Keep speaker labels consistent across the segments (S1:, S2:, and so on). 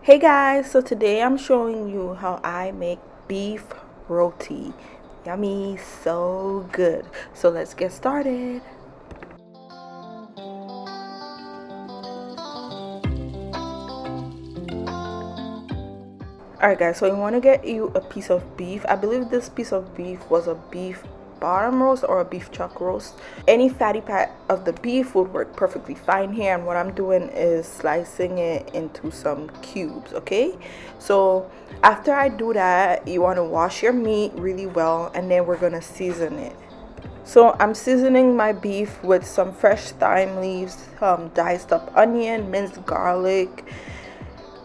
S1: Hey guys, so today I'm showing you how I make beef roti. Yummy, so good. So let's get started. Alright guys, so you want to get you a piece of beef. I believe this piece of beef was a beef bottom roast or a beef chuck roast. Any fatty part of the beef would work perfectly fine here, and what I'm doing is slicing it into some cubes. Okay, so after I do that, you want to wash your meat really well, and then we're gonna season it. So I'm seasoning my beef with some fresh thyme leaves, diced up onion, minced garlic,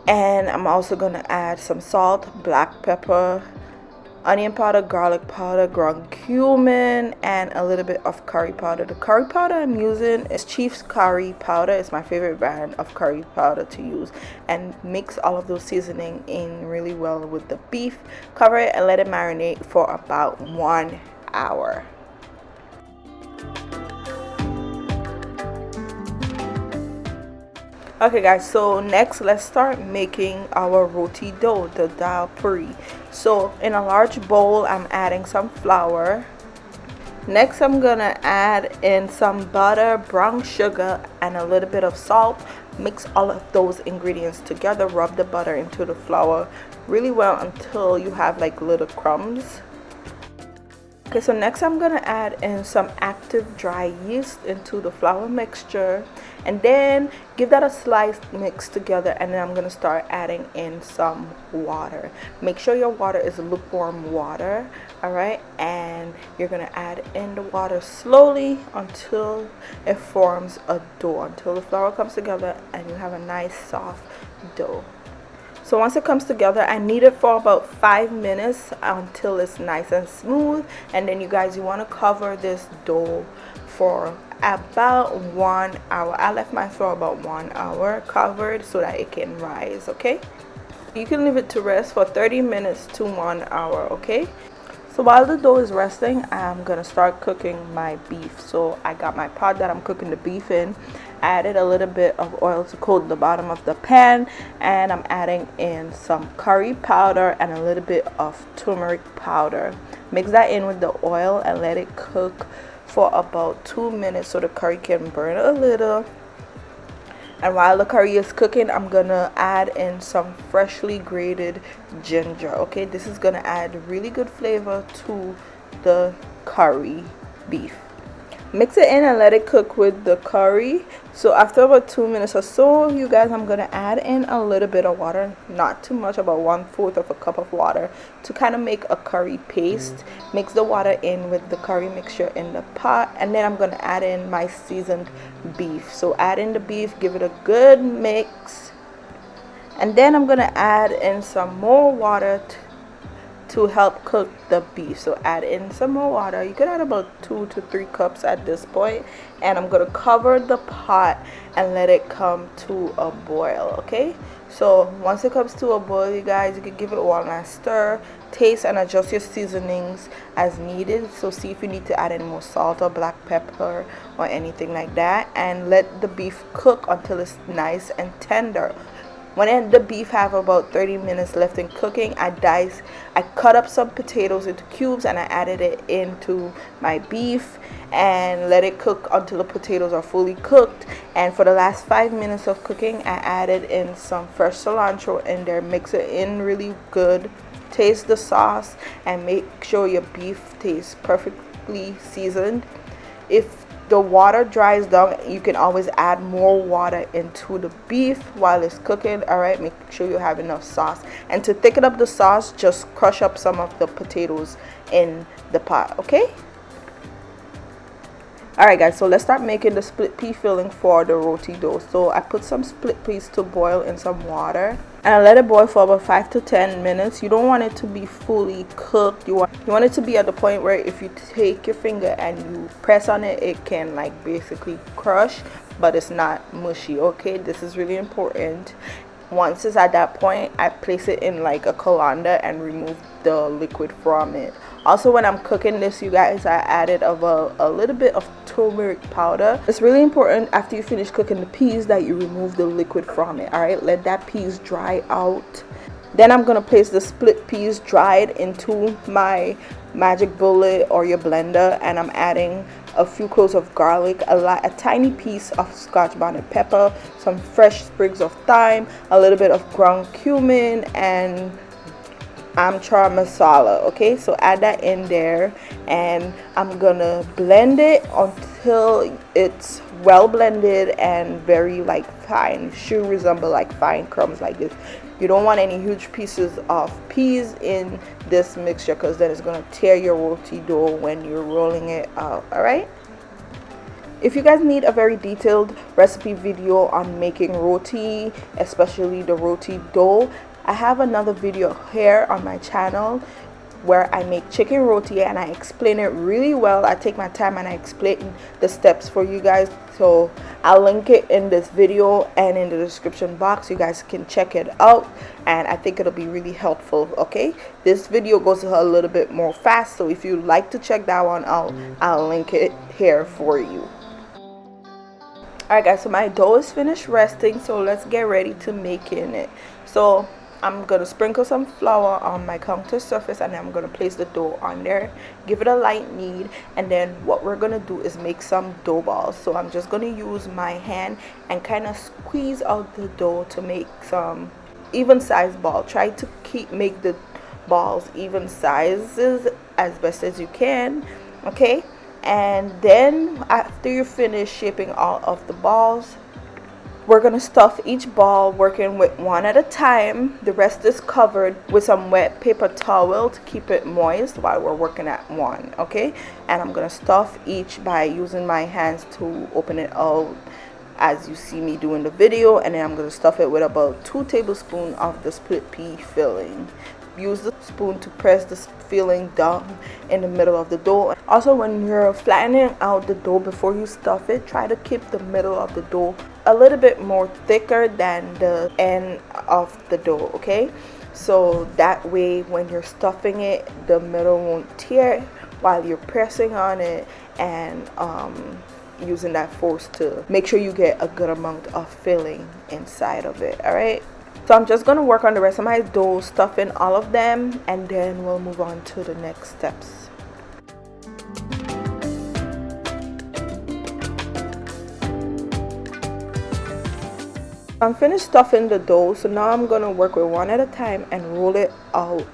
S1: and I'm also gonna add some salt, black pepper, onion powder, garlic powder, ground cumin, and a little bit of curry powder. The curry powder I'm using is Chief's curry powder. It's my favorite brand of curry powder to use. And mix all of those seasoning in really well with the beef. Cover it and let it marinate for about 1 hour. Okay guys, so next let's start making our roti dough, the dal puri. So in a large bowl I'm adding some flour. Next I'm gonna add in some butter, brown sugar, and a little bit of salt. Mix all of those ingredients together. Rub the butter into the flour really well until you have like little crumbs. Okay, so next I'm gonna add in some active dry yeast into the flour mixture, and then give that a slice, mix together, and then I'm gonna start adding in some water. Make sure your water is lukewarm water, all right, and you're gonna add in the water slowly until it forms a dough, until the flour comes together and you have a nice soft dough. So once it comes together, I knead it for about 5 minutes until it's nice and smooth. And then you guys, you want to cover this dough for about 1 hour. I left mine for about 1 hour covered so that it can rise, okay? You can leave it to rest for 30 minutes to 1 hour, okay? So while the dough is resting, I'm gonna start cooking my beef. So I got my pot that I'm cooking the beef in. Added a little bit of oil to coat the bottom of the pan, and I'm adding in some curry powder and a little bit of turmeric powder. Mix that in with the oil and let it cook for about 2 minutes so the curry can burn a little. And while the curry is cooking, I'm gonna add in some freshly grated ginger. Okay, this is gonna add really good flavor to the curry beef. Mix it in and let it cook with the curry. So after about 2 minutes or so, you guys, I'm gonna add in a little bit of water, not too much, about 1/4 of a cup of water, to kind of make a curry paste. Mix the water in with the curry mixture in the pot, and then I'm gonna add in my seasoned beef. So add in the beef, give it a good mix, and then I'm gonna add in some more water to help cook the beef. So add in some more water. You could add about 2 to 3 cups at this point, and I'm gonna cover the pot and let it come to a boil. Okay, so once it comes to a boil, you guys, you can give it one last stir, taste and adjust your seasonings as needed. So see if you need to add any more salt or black pepper or anything like that, and let the beef cook until it's nice and tender. When the beef have about 30 minutes left in cooking, I cut up some potatoes into cubes and I added it into my beef and let it cook until the potatoes are fully cooked. And for the last 5 minutes of cooking, I added in some fresh cilantro in there. Mix it in really good. Taste the sauce and make sure your beef tastes perfectly seasoned. If the water dries down, you can always add more water into the beef while it's cooking. All right, make sure you have enough sauce, and to thicken up the sauce, just crush up some of the potatoes in the pot. Okay, alright guys, so let's start making the split pea filling for the roti dough. So I put some split peas to boil in some water, and I let it boil for about 5 to 10 minutes. You don't want it to be fully cooked. You want it to be at the point where if you take your finger and you press on it, it can like basically crush, but it's not mushy. Okay, this is really important. Once it's at that point, I place it in like a colander and remove the liquid from it. Also, when I'm cooking this, you guys, I added a little bit of turmeric powder. It's really important after you finish cooking the peas that you remove the liquid from it. All right, let that peas dry out. Then I'm gonna place the split peas dried into my magic bullet or your blender, and I'm adding a few cloves of garlic, a tiny piece of scotch bonnet pepper, some fresh sprigs of thyme, a little bit of ground cumin, and amchar masala. Okay, so add that in there, and I'm gonna blend it until it's well blended and very like fine. It should resemble like fine crumbs like this. You don't want any huge pieces of peas in this mixture, because then it's going to tear your roti dough when you're rolling it out. All right, if you guys need a very detailed recipe video on making roti, especially the roti dough, I have another video here on my channel where I make chicken roti and I explain it really well. I take my time and I explain the steps for you guys, so I'll link it in this video and in the description box. You guys can check it out, and I think it'll be really helpful. Okay, this video goes a little bit more fast, so if you like to check that one out, I'll link it here for you. Alright guys, so my dough is finished resting, so let's get ready to making it. So I'm going to sprinkle some flour on my counter surface, and then I'm going to place the dough on there, give it a light knead, and then what we're going to do is make some dough balls. So I'm just going to use my hand and kind of squeeze out the dough to make some even sized ball. Try to make the balls even sizes as best as you can. Okay, and then after you finish shaping all of the balls, we're going to stuff each ball, working with one at a time. The rest is covered with some wet paper towel to keep it moist while we're working at one. Okay, and I'm going to stuff each by using my hands to open it out as you see me do in the video, and then I'm going to stuff it with about 2 tablespoons of the split pea filling. Use the spoon to press the filling down in the middle of the dough. Also, when you're flattening out the dough before you stuff it, try to keep the middle of the dough a little bit more thicker than the end of the dough. Okay, so that way when you're stuffing it, the middle won't tear while you're pressing on it and using that force to make sure you get a good amount of filling inside of it. All right, so I'm just going to work on the rest of my dough, stuffing all of them, and then we'll move on to the next steps. I'm finished stuffing the dough, so now I'm going to work with one at a time and roll it out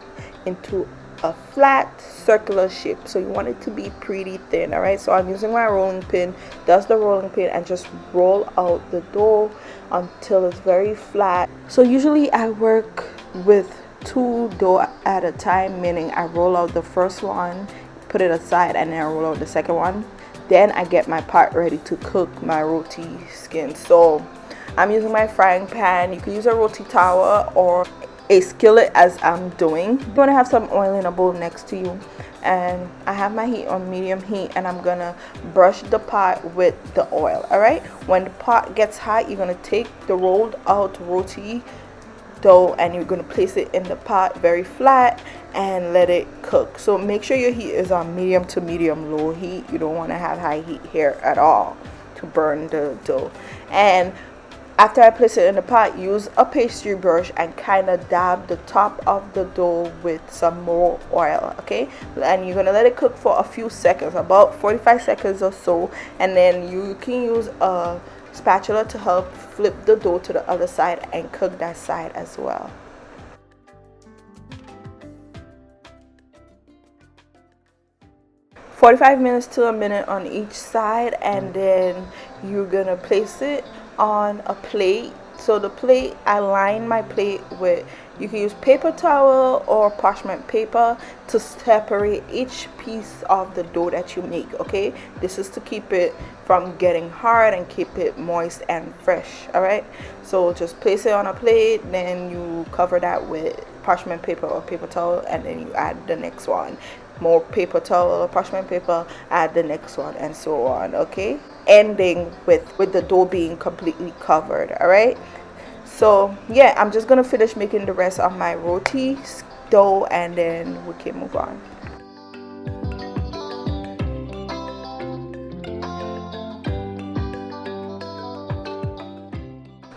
S1: into a flat circular shape. So you want it to be pretty thin. All right, so I'm using my rolling pin. That's the rolling pin, and just roll out the dough until it's very flat. So usually I work with 2 dough at a time, meaning I roll out the first one, put it aside, and then I roll out the second one. Then I get my pot ready to cook my roti skin. So I'm using my frying pan. You can use a roti tower or a skillet as I'm doing. You're gonna have some oil in a bowl next to you, and I have my heat on medium heat, and I'm gonna brush the pot with the oil. All right, when the pot gets hot, you're gonna take the rolled out roti dough and you're gonna place it in the pot very flat and let it cook. So make sure your heat is on medium to medium low heat. You don't want to have high heat here at all to burn the dough. And after I place it in the pot, use a pastry brush and kind of dab the top of the dough with some more oil. Okay, and you're gonna let it cook for a few seconds, about 45 seconds or so, and then you can use a spatula to help flip the dough to the other side and cook that side as well. "45 minutes to a minute on each side, and then you're gonna place it on a plate. So the plate, I line my plate with, you can use paper towel or parchment paper to separate each piece of the dough that you make. Okay, this is to keep it from getting hard and keep it moist and fresh. All right, so just place it on a plate, then you cover that with parchment paper or paper towel, and then you add the next one, more paper towel or parchment paper, add the next one, and so on. Okay, ending with the dough being completely covered. All right, So yeah, I'm just gonna finish making the rest of my roti dough and then we can move on.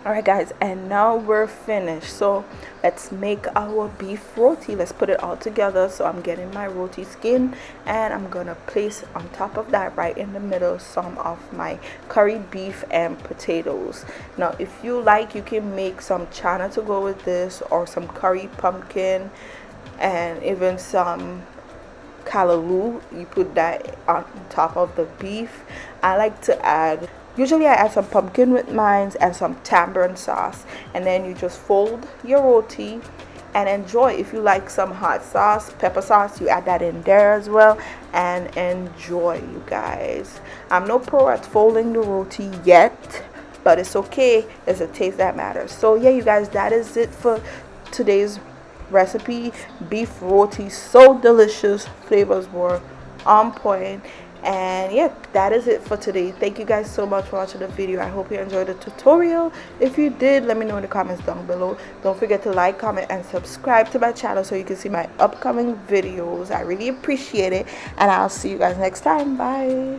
S1: Alright guys, and now we're finished. So let's make our beef roti. Let's put it all together. So I'm getting my roti skin and I'm gonna place on top of that, right in the middle, some of my curried beef and potatoes. Now if you like, you can make some chana to go with this, or some curry pumpkin, and even some callaloo. You put that on top of the beef. I like to add, usually I add some pumpkin with mine and some tamarind sauce, and then you just fold your roti and enjoy. If you like some hot sauce, pepper sauce, you add that in there as well and enjoy, you guys. I'm no pro at folding the roti yet, but it's okay. It's a taste that matters. So yeah, you guys, that is it for today's recipe. Beef roti, so delicious, flavors were on point. And yeah, that is it for today. Thank you guys so much for watching the video. I hope you enjoyed the tutorial. If you did, let me know in the comments down below. Don't forget to like, comment, and subscribe to my channel so you can see my upcoming videos. I really appreciate it, and I'll see you guys next time. Bye.